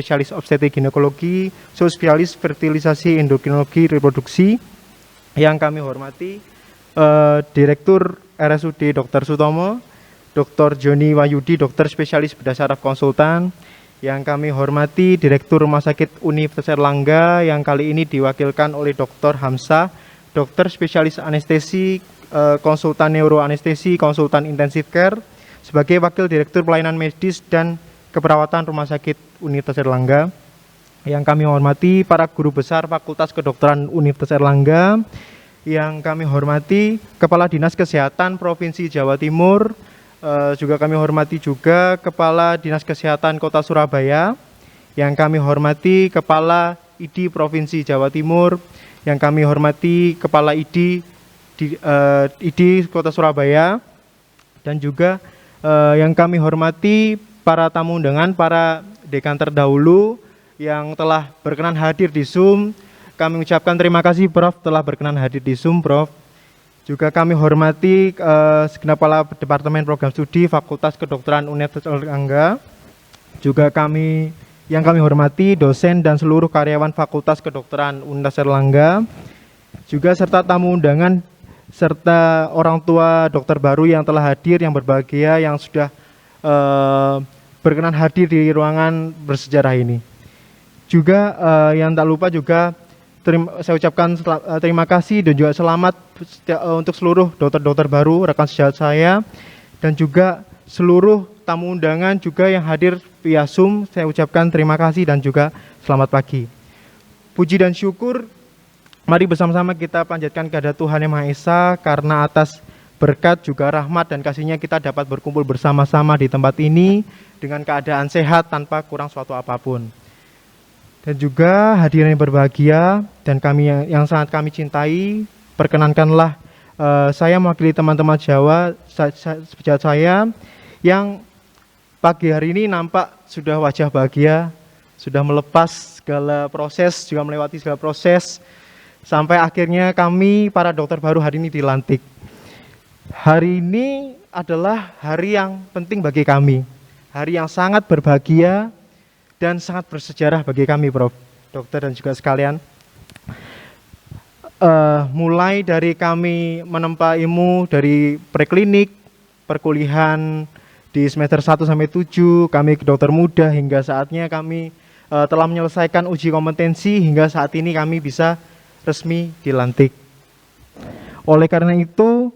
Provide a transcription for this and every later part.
spesialis obstetrik ginekologi, spesialis fertilisasi endokrinologi reproduksi. Yang kami hormati Direktur RSUD Dr. Sutomo, Dr. Joni Wahyudi, dokter spesialis bedah saraf konsultan. Yang kami hormati Direktur Rumah Sakit Universitas Erlangga yang kali ini diwakilkan oleh Dr. Hamzah, dokter spesialis anestesi, konsultan neuroanestesi, konsultan intensive care, sebagai Wakil Direktur Pelayanan Medis dan Keperawatan Rumah Sakit Universitas Erlangga. Yang kami hormati para guru besar Fakultas Kedokteran Universitas Erlangga. Yang kami hormati Kepala Dinas Kesehatan Provinsi Jawa Timur. Juga kami hormati juga Kepala Dinas Kesehatan Kota Surabaya. Yang kami hormati Kepala ID Provinsi Jawa Timur. Yang kami hormati Kepala ID Kota Surabaya. Dan juga yang kami hormati para tamu undangan, para dekan terdahulu yang telah berkenan hadir di Zoom. Kami ucapkan terima kasih Prof telah berkenan hadir di Zoom, Prof. Juga kami hormati segenap kepala Departemen Program Studi Fakultas Kedokteran Universitas Erlangga. Juga yang kami hormati dosen dan seluruh karyawan Fakultas Kedokteran Universitas Erlangga. Juga serta tamu undangan serta orang tua dokter baru yang telah hadir, yang berbahagia, yang sudah berkenan hadir di ruangan bersejarah ini. Juga yang tak lupa juga saya ucapkan terima kasih dan juga selamat untuk seluruh dokter-dokter baru, rekan sejawat saya, dan juga seluruh tamu undangan juga yang hadir via Zoom. Saya ucapkan terima kasih dan juga selamat pagi. Puji dan syukur mari bersama-sama kita panjatkan kepada Tuhan Yang Maha Esa, karena atas berkat juga rahmat dan kasih-Nya kita dapat berkumpul bersama-sama di tempat ini dengan keadaan sehat tanpa kurang suatu apapun. Dan juga hadirin yang berbahagia dan kami yang sangat kami cintai, perkenankanlah saya mewakili teman-teman Jawa, sejawat saya yang pagi hari ini nampak sudah wajah bahagia, sudah melepas segala proses, juga melewati segala proses, sampai akhirnya kami para dokter baru hari ini dilantik. Hari ini adalah hari yang penting bagi kami, hari yang sangat berbahagia dan sangat bersejarah bagi kami, Prof, dokter dan juga sekalian. Mulai dari kami menempa ilmu dari preklinik, perkuliahan di semester 1 sampai 7, kami ke dokter muda hingga saatnya kami telah menyelesaikan uji kompetensi hingga saat ini kami bisa resmi dilantik. Oleh karena itu,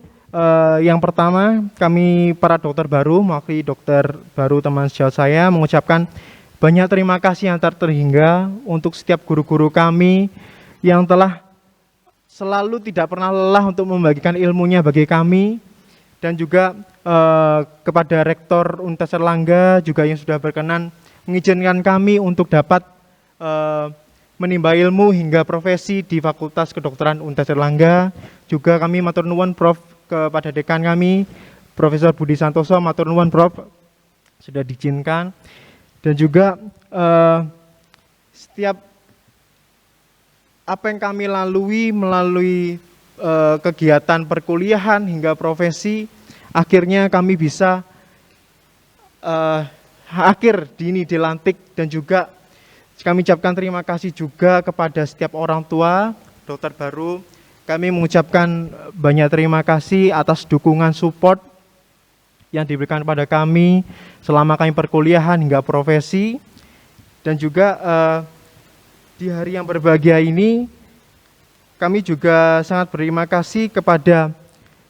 yang pertama kami para dokter baru, mewakili dokter baru teman sejawat saya mengucapkan banyak terima kasih yang tak terhingga untuk setiap guru-guru kami yang telah selalu tidak pernah lelah untuk membagikan ilmunya bagi kami, dan juga kepada Rektor Universitas Erlangga juga yang sudah berkenan mengizinkan kami untuk dapat menimba ilmu hingga profesi di Fakultas Kedokteran Universitas Erlangga. Juga kami matur nuwun Prof kepada dekan kami, Profesor Budi Santoso, matur nuwun Prof sudah diizinkan. Dan juga setiap apa yang kami lalui melalui kegiatan perkuliahan hingga profesi, akhirnya kami bisa akhir dini dilantik. Dan juga kami ucapkan terima kasih juga kepada setiap orang tua dokter baru. Kami mengucapkan banyak terima kasih atas dukungan support yang diberikan kepada kami selama kami perkuliahan hingga profesi. Dan juga di hari yang berbahagia ini kami juga sangat berterima kasih kepada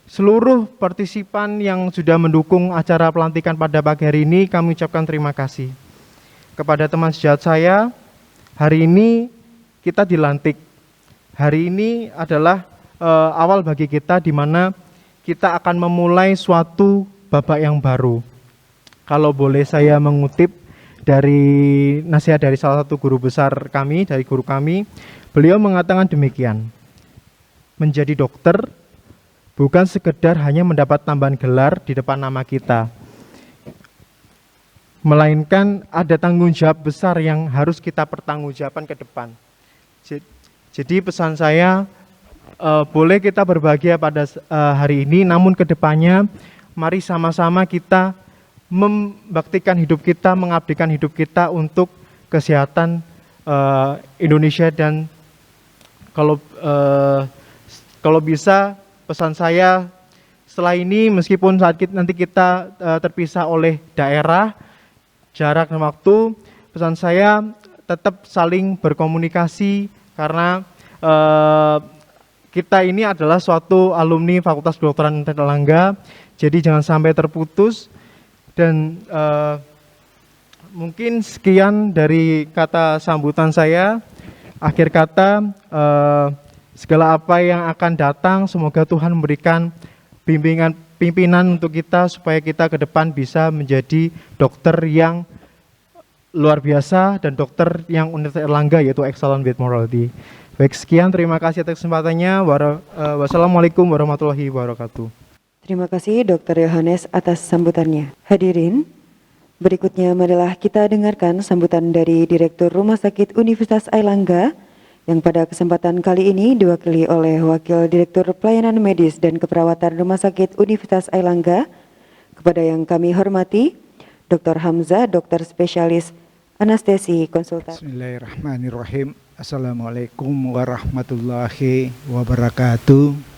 seluruh partisipan yang sudah mendukung acara pelantikan pada pagi hari ini. Kami ucapkan terima kasih kepada teman sejawat saya. Hari ini kita dilantik. Hari ini adalah awal bagi kita di mana kita akan memulai suatu babak yang baru. Kalau boleh saya mengutip dari nasihat dari salah satu guru besar kami, dari guru kami, beliau mengatakan demikian: menjadi dokter bukan sekedar hanya mendapat tambahan gelar di depan nama kita, melainkan ada tanggung jawab besar yang harus kita pertanggungjawabkan ke depan. Jadi pesan saya, boleh kita berbahagia pada hari ini, namun ke depannya mari sama-sama kita membaktikan hidup kita, mengabdikan hidup kita untuk kesehatan Indonesia. Dan kalau bisa pesan saya setelah ini, meskipun nanti kita terpisah oleh daerah, jarak dan waktu, pesan saya tetap saling berkomunikasi, karena kita ini adalah suatu alumni Fakultas Kedokteran Erlangga, jadi jangan sampai terputus. Dan mungkin sekian dari kata sambutan saya. Akhir kata, segala apa yang akan datang, semoga Tuhan memberikan pimpinan untuk kita, supaya kita ke depan bisa menjadi dokter yang luar biasa dan dokter yang Universitas Erlangga, yaitu excellent with morality. Baik, sekian, terima kasih atas kesempatannya. Wassalamualaikum warahmatullahi wabarakatuh. Terima kasih Dr. Yohanes atas sambutannya. Hadirin, berikutnya marilah kita dengarkan sambutan dari Direktur Rumah Sakit Universitas Airlangga yang pada kesempatan kali ini diwakili oleh Wakil Direktur Pelayanan Medis dan Keperawatan Rumah Sakit Universitas Airlangga, kepada yang kami hormati Dr. Hamzah, dokter spesialis anestesi konsultan. Bismillahirrahmanirrahim. Assalamualaikum warahmatullahi wabarakatuh.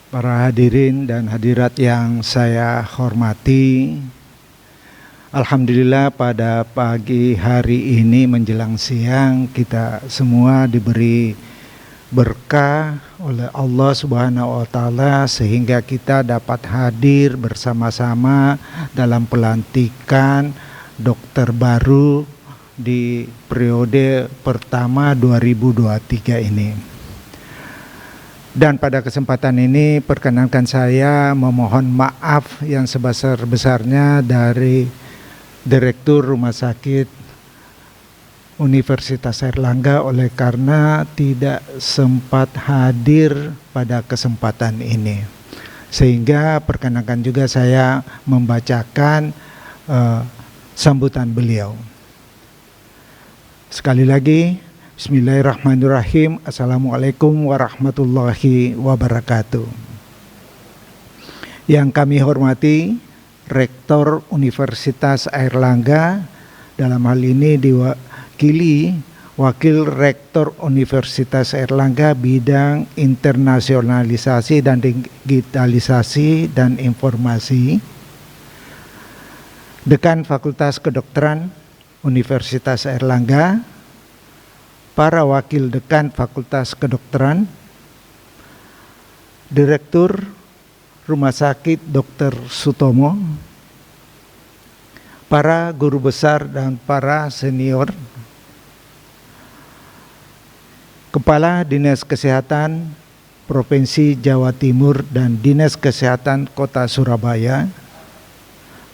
Para hadirin dan hadirat yang saya hormati, alhamdulillah pada pagi hari ini menjelang siang kita semua diberi berkah oleh Allah Subhanahu wa taala sehingga kita dapat hadir bersama-sama dalam pelantikan dokter baru di periode pertama 2023 ini. Dan pada kesempatan ini perkenankan saya memohon maaf yang sebesar-besarnya dari Direktur Rumah Sakit Universitas Airlangga oleh karena tidak sempat hadir pada kesempatan ini. Sehingga perkenankan juga saya membacakan sambutan beliau. Sekali lagi, bismillahirrahmanirrahim. Assalamualaikum warahmatullahi wabarakatuh. Yang kami hormati Rektor Universitas Airlangga, dalam hal ini diwakili Wakil Rektor Universitas Airlangga bidang internasionalisasi dan digitalisasi dan informasi, Dekan Fakultas Kedokteran Universitas Airlangga, para wakil dekan Fakultas Kedokteran, Direktur Rumah Sakit Dr. Sutomo, para guru besar dan para senior, Kepala Dinas Kesehatan Provinsi Jawa Timur dan Dinas Kesehatan Kota Surabaya,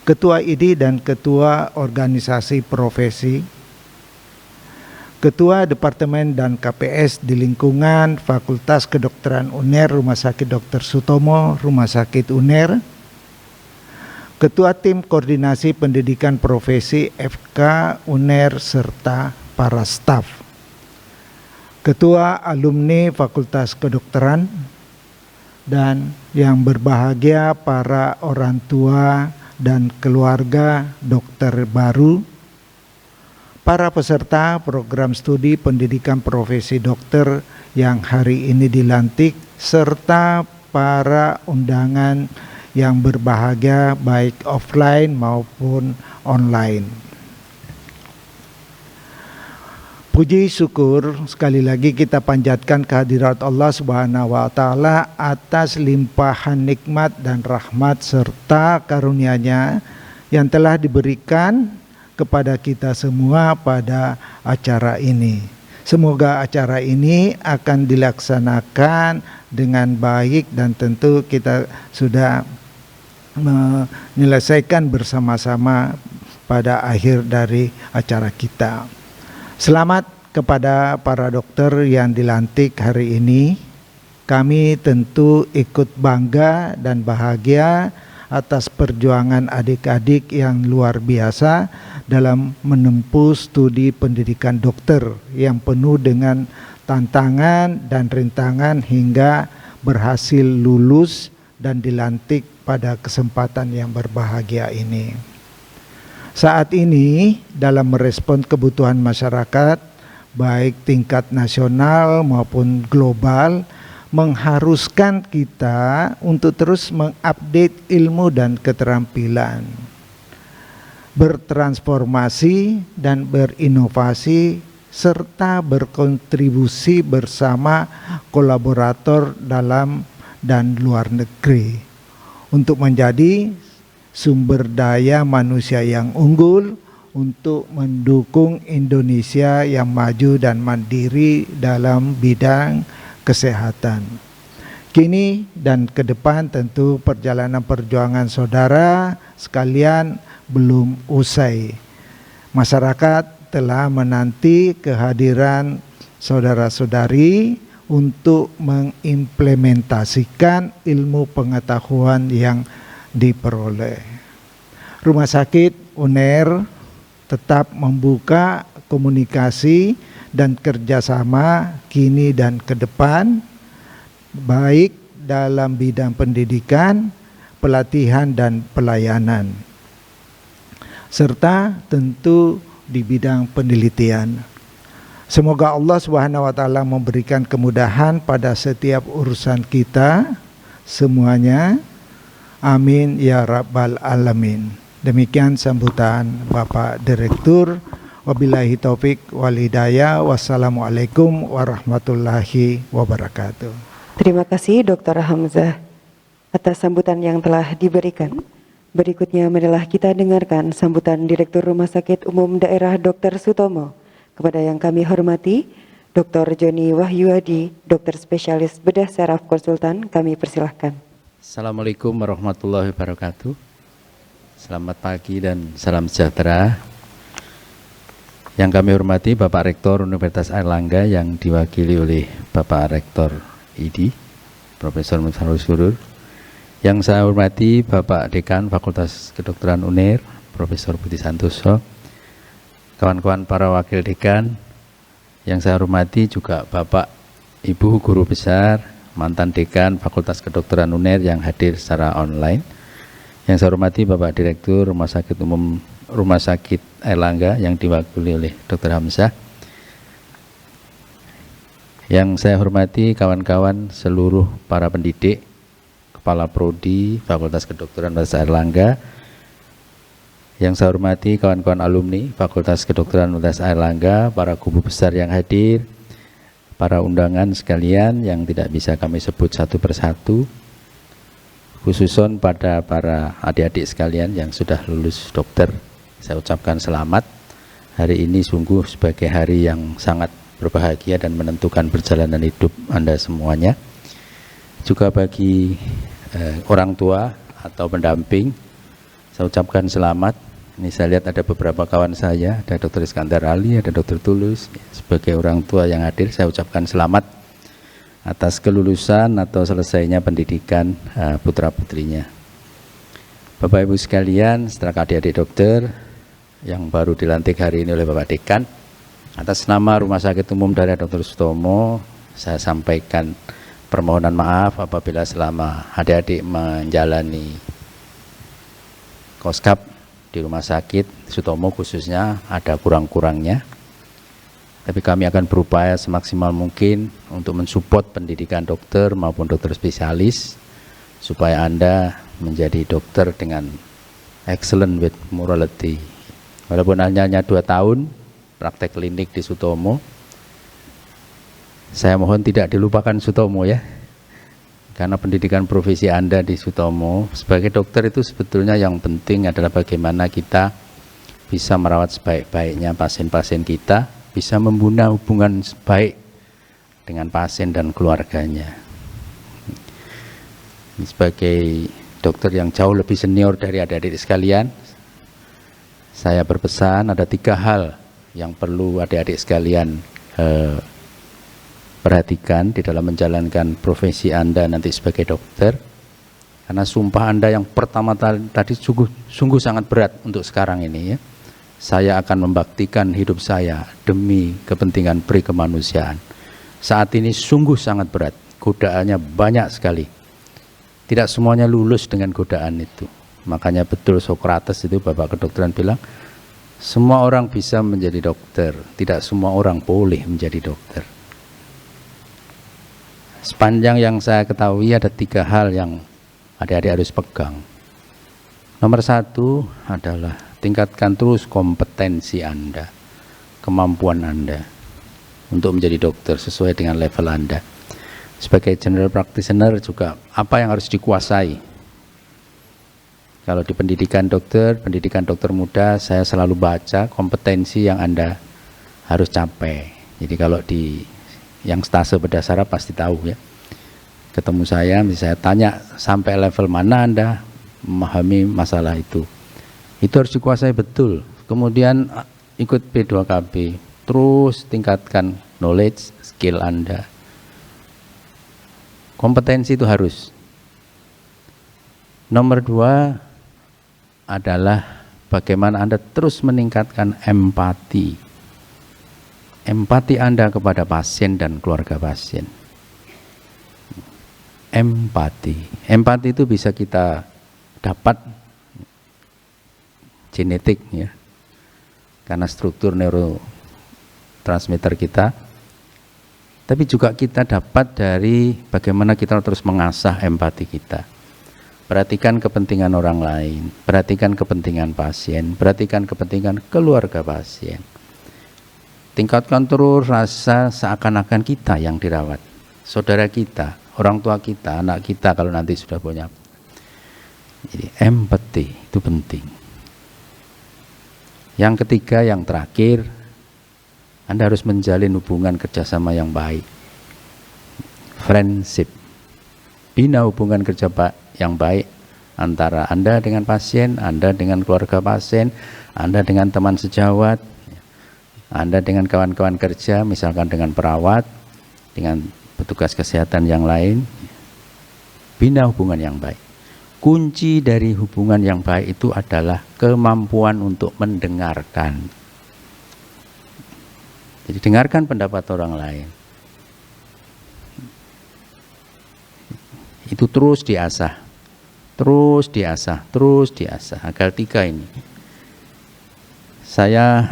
Ketua ID dan Ketua Organisasi Profesi, Ketua Departemen dan KPS di lingkungan Fakultas Kedokteran UNER, Rumah Sakit Dr. Sutomo, Rumah Sakit UNER, Ketua Tim Koordinasi Pendidikan Profesi FK UNER serta para staf, Ketua Alumni Fakultas Kedokteran, dan yang berbahagia para orang tua dan keluarga dokter baru, para peserta program studi pendidikan profesi dokter yang hari ini dilantik, serta para undangan yang berbahagia baik offline maupun online. Puji syukur sekali lagi kita panjatkan kehadirat Allah Subhanahu wa taala atas limpahan nikmat dan rahmat serta karunia-Nya yang telah diberikan kepada kita semua pada acara ini. Semoga acara ini akan dilaksanakan dengan baik dan tentu kita sudah menyelesaikan bersama-sama pada akhir dari acara kita. Selamat kepada para dokter yang dilantik hari ini. Kami tentu ikut bangga dan bahagia atas perjuangan adik-adik yang luar biasa dalam menempuh studi pendidikan dokter yang penuh dengan tantangan dan rintangan hingga berhasil lulus dan dilantik pada kesempatan yang berbahagia ini. Saat ini dalam merespon kebutuhan masyarakat baik tingkat nasional maupun global mengharuskan kita untuk terus mengupdate ilmu dan keterampilan, bertransformasi dan berinovasi serta berkontribusi bersama kolaborator dalam dan luar negeri untuk menjadi sumber daya manusia yang unggul untuk mendukung Indonesia yang maju dan mandiri dalam bidang kesehatan. Kini dan ke depan tentu perjalanan perjuangan saudara sekalian belum usai. Masyarakat telah menanti kehadiran saudara-saudari untuk mengimplementasikan ilmu pengetahuan yang diperoleh. Rumah Sakit UNER tetap membuka komunikasi dan kerjasama kini dan ke depan, baik dalam bidang pendidikan, pelatihan dan pelayanan, serta tentu di bidang penelitian. Semoga Allah SWT memberikan kemudahan pada setiap urusan kita semuanya. Amin ya rabbal alamin. Demikian sambutan Bapak Direktur. Wabillahi taufik wal hidayah. Wassalamualaikum warahmatullahi wabarakatuh. Terima kasih Dr. Hamzah atas sambutan yang telah diberikan. Berikutnya marilah kita dengarkan sambutan Direktur Rumah Sakit Umum Daerah Dr. Sutomo. Kepada yang kami hormati, Dr. Joni Wahyuadi, dokter spesialis bedah saraf konsultan, kami persilahkan. Assalamualaikum warahmatullahi wabarakatuh. Selamat pagi dan salam sejahtera. Yang kami hormati Bapak Rektor Universitas Airlangga yang diwakili oleh Bapak Rektor ID, Profesor Muftarul Surur. Yang saya hormati Bapak Dekan Fakultas Kedokteran UNER, Profesor Budi Santoso. Kawan-kawan para wakil dekan. Yang saya hormati juga Bapak Ibu Guru Besar, mantan Dekan Fakultas Kedokteran UNER yang hadir secara online. Yang saya hormati Bapak Direktur Rumah Sakit Umum Rumah Sakit Airlangga yang diwakili oleh Dr. Hamzah. Yang saya hormati kawan-kawan seluruh para pendidik, Kepala Prodi Fakultas Kedokteran Universitas Airlangga. Yang saya hormati kawan-kawan alumni Fakultas Kedokteran Universitas Airlangga, para guru besar yang hadir, para undangan sekalian yang tidak bisa kami sebut satu persatu, khususon pada para adik-adik sekalian yang sudah lulus dokter, saya ucapkan selamat. Hari ini sungguh sebagai hari yang sangat berbahagia dan menentukan perjalanan hidup Anda semuanya. Juga bagi orang tua atau pendamping, saya ucapkan selamat. Ini saya lihat ada beberapa kawan saya, ada Dr. Iskandar Ali, ada Dr. Tulus. Sebagai orang tua yang hadir, saya ucapkan selamat atas kelulusan atau selesainya pendidikan putra-putrinya. Bapak Ibu sekalian, setelah adik-adik dokter yang baru dilantik hari ini oleh Bapak Dekan, atas nama Rumah Sakit Umum Daerah Dr. Sutomo, saya sampaikan permohonan maaf apabila selama adik-adik menjalani koskap di Rumah Sakit Sutomo khususnya ada kurang-kurangnya. Tapi kami akan berupaya semaksimal mungkin untuk mensupport pendidikan dokter maupun dokter spesialis supaya Anda menjadi dokter dengan excellent with morality. Walaupun hanya 2 tahun praktek klinik di Sutomo, saya mohon tidak dilupakan Sutomo ya. Karena pendidikan profesi Anda di Sutomo sebagai dokter itu sebetulnya yang penting adalah bagaimana kita bisa merawat sebaik-baiknya pasien-pasien kita, bisa membina hubungan baik dengan pasien dan keluarganya. Sebagai dokter yang jauh lebih senior dari adik-adik sekalian, saya berpesan ada 3 hal yang perlu adik-adik sekalian perhatikan di dalam menjalankan profesi Anda nanti sebagai dokter. Karena sumpah Anda yang pertama tadi sungguh sangat berat untuk sekarang ini ya. Saya akan membaktikan hidup saya demi kepentingan peri kemanusiaan. Saat ini sungguh sangat berat, godaannya banyak sekali. Tidak semuanya lulus dengan godaan itu. Makanya betul Sokrates itu Bapak kedokteran bilang, Semua orang bisa menjadi dokter, tidak semua orang boleh menjadi dokter. Sepanjang yang saya ketahui ada 3 hal yang adik-adik harus pegang. Nomor 1 adalah tingkatkan terus kompetensi Anda, kemampuan Anda untuk menjadi dokter sesuai dengan level Anda. Sebagai general practitioner juga apa yang harus dikuasai. Kalau di pendidikan dokter muda, saya selalu baca kompetensi yang Anda harus capai. Jadi kalau di yang stase berdasar pasti tahu ya. Ketemu saya, misalnya saya tanya sampai level mana Anda memahami masalah itu. Itu harus dikuasai betul. Kemudian ikut P2KB, terus tingkatkan knowledge, skill Anda. Kompetensi itu harus. Nomor 2 adalah bagaimana Anda terus meningkatkan empati. Empati Anda kepada pasien dan keluarga pasien. Empati itu bisa kita dapat genetik ya. Karena struktur neurotransmitter kita. Tapi juga kita dapat dari bagaimana kita terus mengasah empati kita. Perhatikan kepentingan orang lain, perhatikan kepentingan pasien, perhatikan kepentingan keluarga pasien. Tingkatkan terus rasa seakan-akan kita yang dirawat, saudara kita, orang tua kita, anak kita kalau nanti sudah punya. Jadi empati itu penting. Yang ketiga, yang terakhir, Anda harus menjalin hubungan kerjasama yang baik. Friendship. Bina hubungan kerja yang baik antara Anda dengan pasien, Anda dengan keluarga pasien, Anda dengan teman sejawat, Anda dengan kawan-kawan kerja, misalkan dengan perawat, dengan petugas kesehatan yang lain. Bina hubungan yang baik. Kunci dari hubungan yang baik itu adalah kemampuan untuk mendengarkan. Jadi dengarkan pendapat orang lain. Itu terus diasah. Terus diasah agar 3 ini. Saya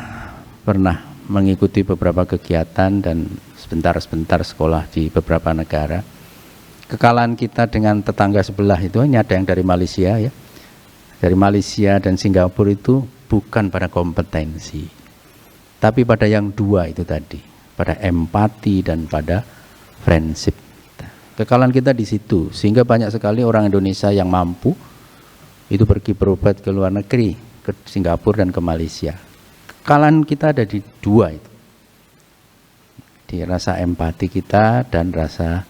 pernah mengikuti beberapa kegiatan dan sebentar sekolah di beberapa negara. Kekalahan kita dengan tetangga sebelah itu, ini ada yang dari Malaysia ya. Dari Malaysia dan Singapura itu bukan pada kompetensi, tapi pada yang 2 itu tadi, pada empati dan pada friendship. Kekalahan kita di situ, sehingga banyak sekali orang Indonesia yang mampu itu pergi berobat ke luar negeri, ke Singapura dan ke Malaysia. Kekalahan kita ada di 2 itu, di rasa empati kita dan rasa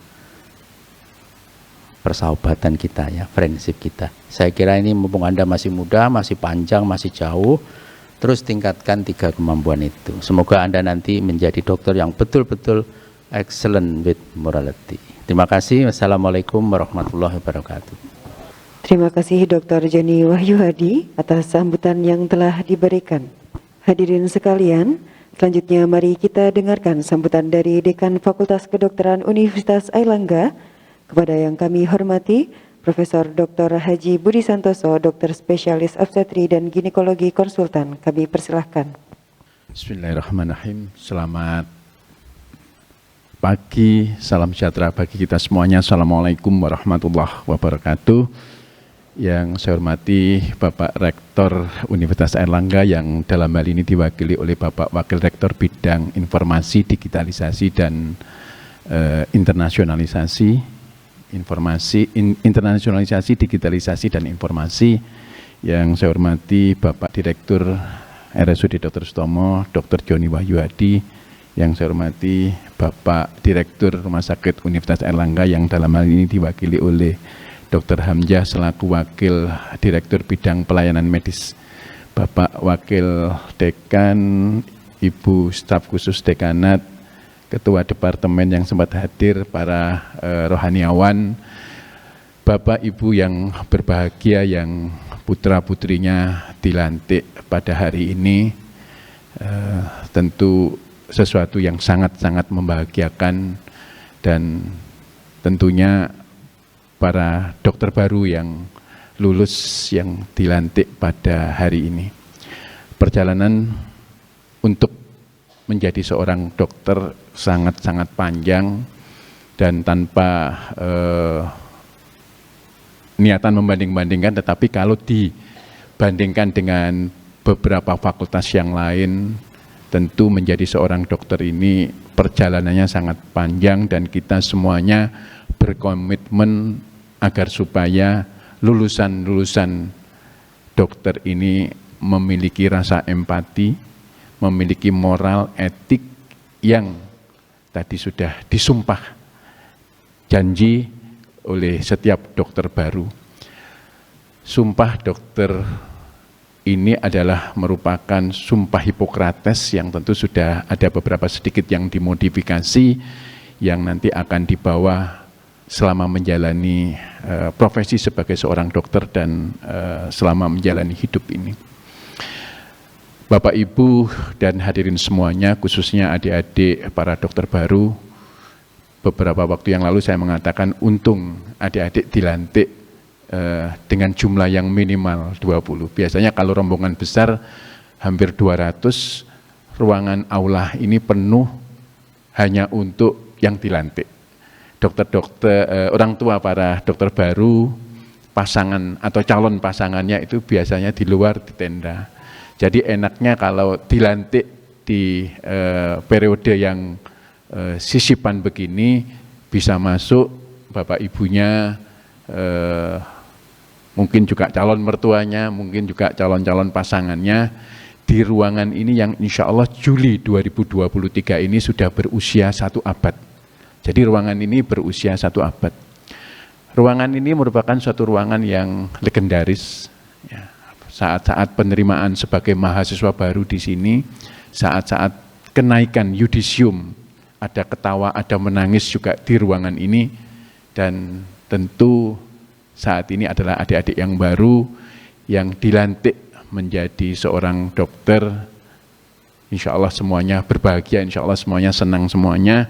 persahabatan kita ya, friendship kita. Saya kira ini mumpung Anda masih muda, masih panjang, masih jauh, terus tingkatkan 3 kemampuan itu. Semoga Anda nanti menjadi dokter yang betul-betul excellent with morality. Terima kasih. Wassalamualaikum warahmatullahi wabarakatuh. Terima kasih Dr. Joni Wahyu Hadi atas sambutan yang telah diberikan. Hadirin sekalian, selanjutnya mari kita dengarkan sambutan dari Dekan Fakultas Kedokteran Universitas Airlangga kepada yang kami hormati Profesor Dr. Haji Budi Santoso, Dokter Spesialis Obstetri dan Ginekologi Konsultan. Kami persilahkan. Bismillahirrahmanirrahim. Selamat pagi, salam sejahtera bagi kita semuanya. Assalamualaikum warahmatullahi wabarakatuh. Yang saya hormati Bapak Rektor Universitas Airlangga yang dalam hal ini diwakili oleh Bapak Wakil Rektor Bidang Informasi, Digitalisasi dan Internasionalisasi, Digitalisasi dan Informasi. Yang saya hormati Bapak Direktur RSUD Dr. Sutomo, Dr. Joni Wahyu Hadi. Yang saya hormati Bapak Direktur Rumah Sakit Universitas Airlangga yang dalam hal ini diwakili oleh Dr. Hamzah selaku Wakil Direktur Bidang Pelayanan Medis. Bapak Wakil Dekan, Ibu Staf Khusus Dekanat, Ketua Departemen yang sempat hadir, para rohaniawan, Bapak Ibu yang berbahagia yang putra-putrinya dilantik pada hari ini, tentu sesuatu yang sangat-sangat membahagiakan, dan tentunya para dokter baru yang lulus yang dilantik pada hari ini. perjalanan untuk menjadi seorang dokter sangat-sangat panjang dan tanpa niatan membanding-bandingkan, tetapi kalau dibandingkan dengan beberapa fakultas yang lain, tentu menjadi seorang dokter ini perjalanannya sangat panjang dan kita semuanya berkomitmen agar supaya lulusan-lulusan dokter ini memiliki rasa empati, memiliki moral, etik yang tadi sudah disumpah janji oleh setiap dokter baru. Sumpah dokter ini adalah merupakan sumpah Hipokrates yang tentu sudah ada beberapa sedikit yang dimodifikasi yang nanti akan dibawa selama menjalani profesi sebagai seorang dokter dan selama menjalani hidup ini. Bapak, Ibu, dan hadirin semuanya, khususnya adik-adik para dokter baru, beberapa waktu yang lalu saya mengatakan untung adik-adik dilantik dengan jumlah yang minimal 20. Biasanya kalau rombongan besar hampir 200, ruangan aula ini penuh hanya untuk yang dilantik. Dokter-dokter, orang tua para dokter baru, pasangan atau calon pasangannya itu biasanya di luar di tenda. Jadi enaknya kalau dilantik di periode yang sisipan begini, bisa masuk bapak ibunya, mungkin juga calon mertuanya, mungkin juga calon-calon pasangannya di ruangan ini yang insya Allah Juli 2023 ini sudah berusia 1 abad. Jadi ruangan ini berusia 1 abad. Ruangan ini merupakan suatu ruangan yang legendaris. Ya, saat-saat penerimaan sebagai mahasiswa baru di sini, saat-saat kenaikan yudisium, ada ketawa, ada menangis juga di ruangan ini, dan tentu saat ini adalah adik-adik yang baru yang dilantik menjadi seorang dokter. Insya Allah semuanya berbahagia, insya Allah semuanya senang semuanya,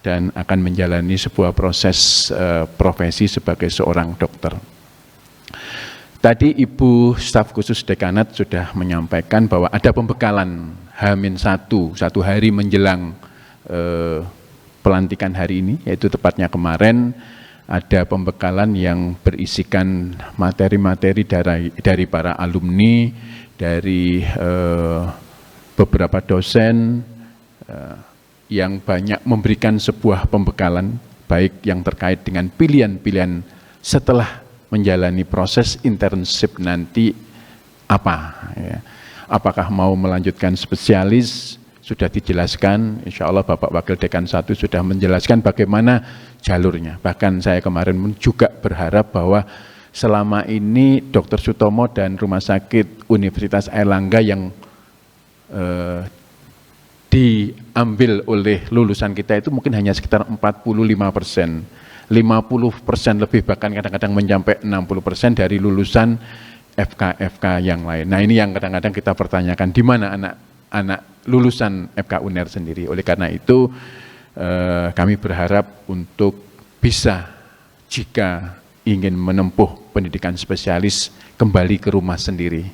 dan akan menjalani sebuah proses profesi sebagai seorang dokter. Tadi Ibu staf khusus dekanat sudah menyampaikan bahwa ada pembekalan H-1, 1 hari menjelang pelantikan hari ini, yaitu tepatnya kemarin. Ada pembekalan yang berisikan materi-materi dari para alumni, dari beberapa dosen yang banyak memberikan sebuah pembekalan, baik yang terkait dengan pilihan-pilihan setelah menjalani proses internship nanti apa. Ya. Apakah mau melanjutkan spesialis, sudah dijelaskan, insya Allah Bapak Wakil Dekan 1 sudah menjelaskan bagaimana jalurnya. Bahkan saya kemarin juga berharap bahwa selama ini Dr. Sutomo dan Rumah Sakit Universitas Airlangga yang diambil oleh lulusan kita itu mungkin hanya sekitar 45%, 50% lebih, bahkan kadang-kadang mencapai 60% dari lulusan FK yang lain. Nah ini yang kadang-kadang kita pertanyakan, di mana anak lulusan FK UNER sendiri. Oleh karena itu kami berharap untuk bisa, jika ingin menempuh pendidikan spesialis, kembali ke rumah sendiri,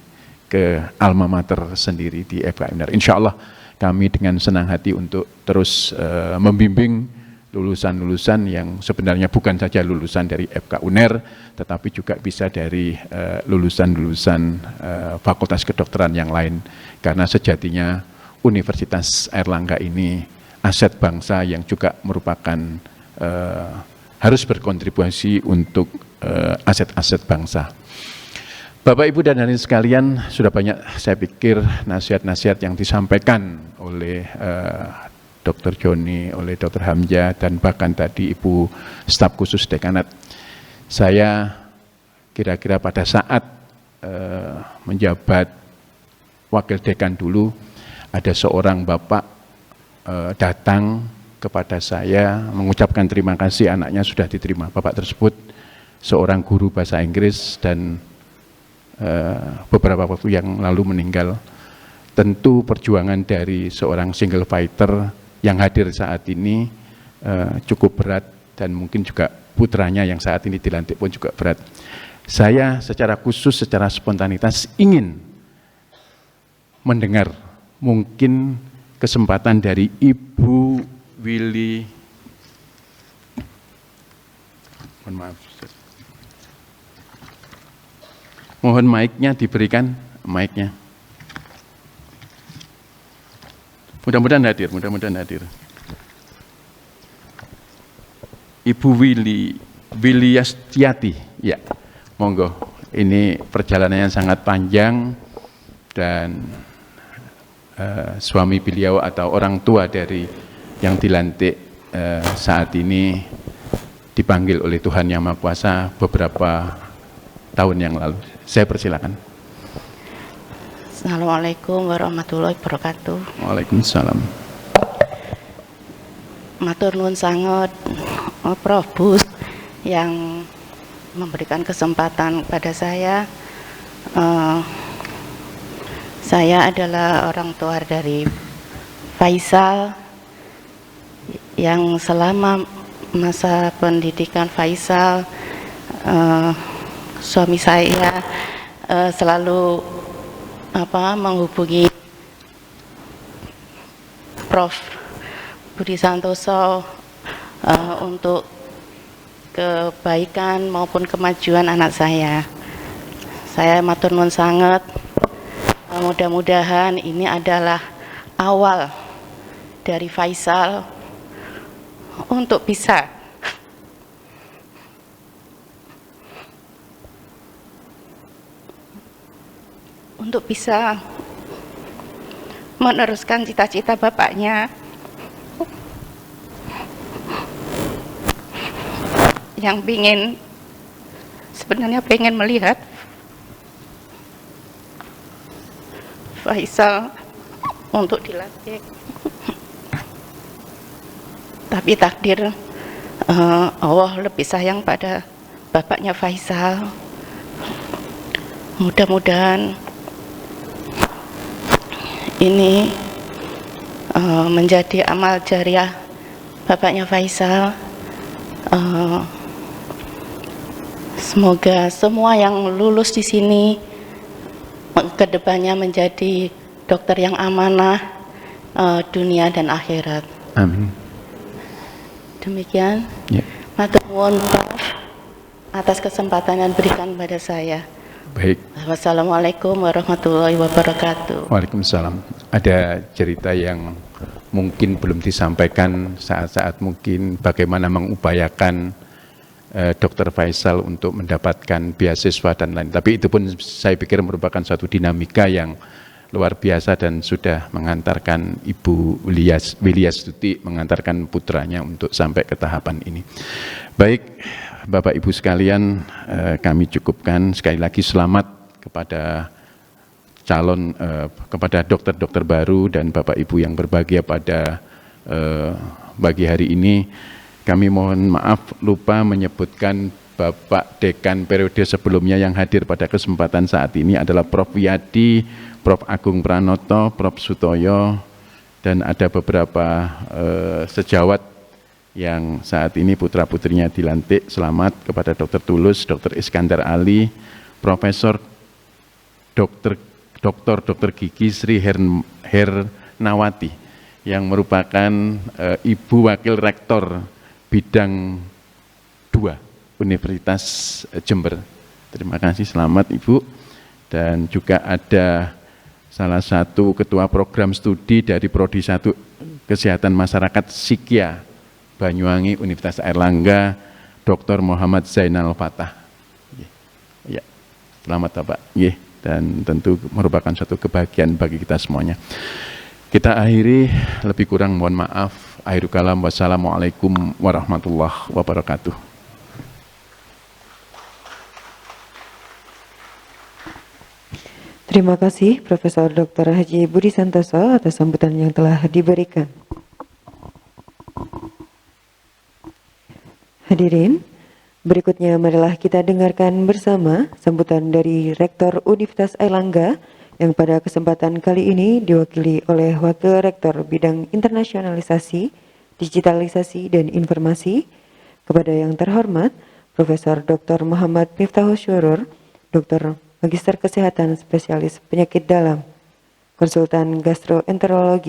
ke alma mater sendiri di FK UNER. Insya Allah kami dengan senang hati untuk terus membimbing lulusan-lulusan yang sebenarnya bukan saja lulusan dari FK UNER, tetapi juga bisa dari lulusan-lulusan fakultas kedokteran yang lain. Karena sejatinya Universitas Airlangga ini aset bangsa yang juga merupakan harus berkontribusi untuk aset-aset bangsa. Bapak, Ibu, dan hadirin sekalian, sudah banyak saya pikir nasihat-nasihat yang disampaikan oleh Dr. Joni, oleh Dr. Hamzah, dan bahkan tadi Ibu staf khusus dekanat. Saya kira-kira pada saat menjabat wakil dekan dulu, ada seorang bapak datang kepada saya mengucapkan terima kasih anaknya sudah diterima. Bapak tersebut seorang guru bahasa Inggris dan beberapa waktu yang lalu meninggal. Tentu perjuangan dari seorang single fighter yang hadir saat ini cukup berat, dan mungkin juga putranya yang saat ini dilantik pun juga berat. Saya secara khusus, secara spontanitas ingin mendengar mungkin kesempatan dari Ibu Willy. Mohon maaf. Mohon mic-nya diberikan, mic-nya. Mudah-mudahan hadir. Ibu Willy Yastiati, ya, monggo. Ini perjalanannya sangat panjang dan suami beliau atau orang tua dari yang dilantik saat ini dipanggil oleh Tuhan Yang Maha Kuasa beberapa tahun yang lalu. Saya persilakan. Assalamualaikum warahmatullahi wabarakatuh. Waalaikumsalam. Matur nuwun sangat Prof. Bus yang memberikan kesempatan kepada saya. Saya adalah orang tua dari Faisal yang selama masa pendidikan Faisal suami saya selalu menghubungi Prof. Budi Santoso untuk kebaikan maupun kemajuan anak saya. Saya matur nuwun sangat. Mudah-mudahan ini adalah awal dari Faisal untuk bisa meneruskan cita-cita bapaknya yang sebenarnya pengen melihat Faisal untuk dilantik, tapi takdir Allah lebih sayang pada bapaknya Faisal. Mudah-mudahan ini menjadi amal jariah bapaknya Faisal. Semoga semua yang lulus di sini kedepannya menjadi dokter yang amanah dunia dan akhirat. Amin. Demikian. Ya. Matur nuwun Prof atas kesempatan yang diberikan pada saya. Baik. Wassalamualaikum warahmatullahi wabarakatuh. Waalaikumsalam. Ada cerita yang mungkin belum disampaikan saat-saat mungkin bagaimana mengupayakan Dr. Faisal untuk mendapatkan beasiswa dan lain. Tapi itu pun saya pikir merupakan suatu dinamika yang luar biasa dan sudah mengantarkan Ibu Willy Yastuti mengantarkan putranya untuk sampai ke tahapan ini. Baik, Bapak Ibu sekalian, kami cukupkan. Sekali lagi selamat kepada calon kepada dokter-dokter baru dan Bapak Ibu yang berbahagia pada pagi hari ini. Kami mohon maaf lupa menyebutkan Bapak Dekan periode sebelumnya yang hadir pada kesempatan saat ini adalah Prof. Wiyadi, Prof. Agung Pranoto, Prof. Sutoyo, dan ada beberapa sejawat yang saat ini putra-putrinya dilantik. Selamat kepada Dr. Tulus, Dr. Iskandar Ali, Profesor Dr. Gigi Sri Hernawati yang merupakan Ibu Wakil Rektor Bidang 2 Universitas Jember. Terima kasih, selamat Ibu. Dan juga ada salah satu ketua program studi dari Prodi 1 Kesehatan Masyarakat Psikia Banyuwangi Universitas Airlangga, Dr. Muhammad Zainal Fatah. Ya, selamat Bapak. Dan tentu merupakan suatu kebahagiaan bagi kita semuanya. Kita akhiri, lebih kurang mohon maaf. Akhirul kalam, wassalamualaikum warahmatullahi wabarakatuh. Terima kasih Profesor Dr. Haji Budi Santoso atas sambutan yang telah diberikan. Hadirin, berikutnya marilah kita dengarkan bersama sambutan dari Rektor Universitas Airlangga yang pada kesempatan kali ini diwakili oleh Wakil Rektor Bidang Internasionalisasi, Digitalisasi, dan Informasi, kepada yang terhormat Profesor Dr. Muhammad Miftahus Syurur, Dr. Magister Kesehatan Spesialis Penyakit Dalam. konsultan gastroenterologi